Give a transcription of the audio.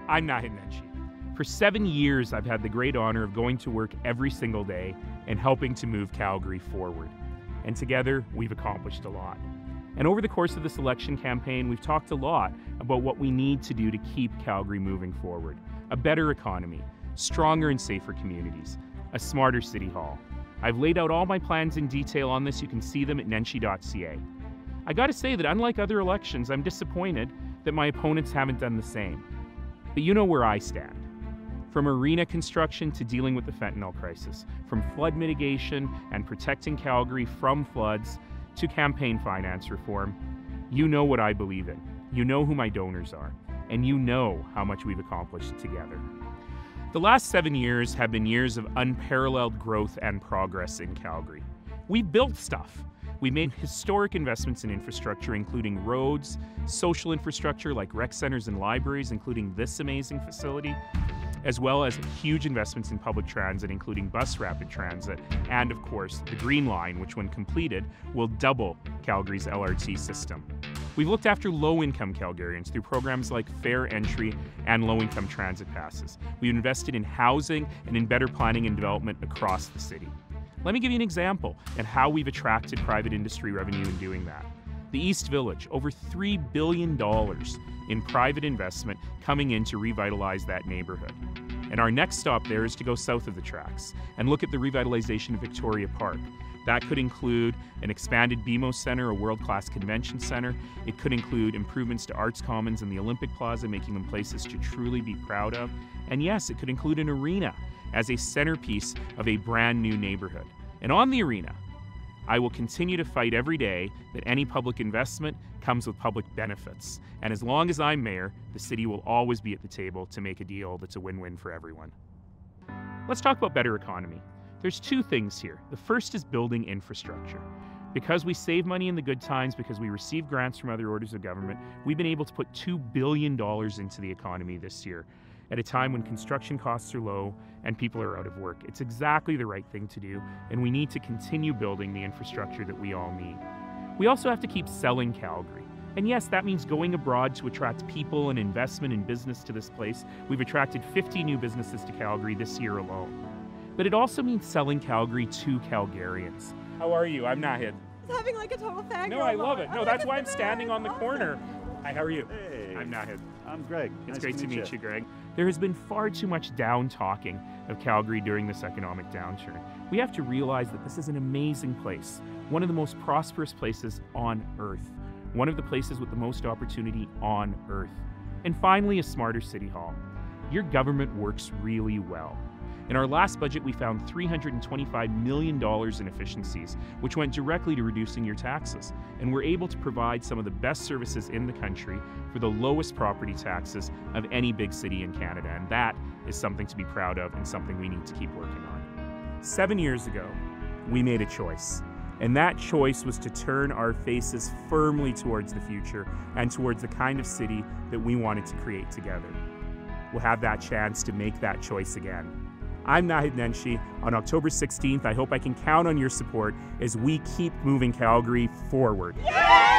I'm Naheed Nenshi. For 7 years, I've had the great honor of going to work every single day and helping to move Calgary forward. And together, we've accomplished a lot. And over the course of this election campaign, we've talked a lot about what we need to do to keep Calgary moving forward. A better economy, stronger and safer communities, a smarter city hall. I've laid out all my plans in detail on this. You can see them at nenshi.ca. I gotta say that unlike other elections, I'm disappointed that my opponents haven't done the same. But you know where I stand. From arena construction to dealing with the fentanyl crisis, from flood mitigation and protecting Calgary from floods to campaign finance reform, you know what I believe in. You know who my donors are, and you know how much we've accomplished together. The last 7 years have been years of unparalleled growth and progress in Calgary. We've built stuff. We made historic investments in infrastructure, including roads, social infrastructure like rec centers and libraries, including this amazing facility, as well as huge investments in public transit, including bus rapid transit, and of course, the Green Line, which when completed, will double Calgary's LRT system. We've looked after low-income Calgarians through programs like fair entry and low-income transit passes. We've invested in housing and in better planning and development across the city. Let me give you an example of how we've attracted private industry revenue in doing that. The East Village, over $3 billion in private investment coming in to revitalize that neighborhood. And our next stop there is to go south of the tracks and look at the revitalization of Victoria Park. That could include an expanded BMO Center, a world-class convention center. It could include improvements to Arts Commons and the Olympic Plaza, making them places to truly be proud of. And yes, it could include an arena as a centerpiece of a brand new neighborhood. And on the arena, I will continue to fight every day that any public investment comes with public benefits. And as long as I'm mayor, the city will always be at the table to make a deal that's a win-win for everyone. Let's talk about better economy. There's two things here. The first is building infrastructure. Because we save money in the good times, because we receive grants from other orders of government, we've been able to put $2 billion into the economy this year at a time when construction costs are low and people are out of work. It's exactly the right thing to do, and we need to continue building the infrastructure that we all need. We also have to keep selling Calgary. And yes, that means going abroad to attract people and investment and business to this place. We've attracted 50 new businesses to Calgary this year alone. But it also means selling Calgary to Calgarians. How are you? I'm Naheed. It's having like a total fangirl. No, I love it. No, that's why I'm it's standing on the awesome. corner. Hi, how are you? Hey. I'm Naheed. I'm Greg. It's Nice great to meet you, Greg. There has been far too much down-talking of Calgary during this economic downturn. We have to realize that this is an amazing place, one of the most prosperous places on Earth, one of the places with the most opportunity on Earth. And finally, a smarter city hall. Your government works really well. In our last budget, we found $325 million in efficiencies, which went directly to reducing your taxes. And we're able to provide some of the best services in the country for the lowest property taxes of any big city in Canada. And that is something to be proud of and something we need to keep working on. 7 years ago, we made a choice. And that choice was to turn our faces firmly towards the future and towards the kind of city that we wanted to create together. We'll have that chance to make that choice again. I'm Naheed Nenshi. On October 16th, I hope I can count on your support as we keep moving Calgary forward. Yay!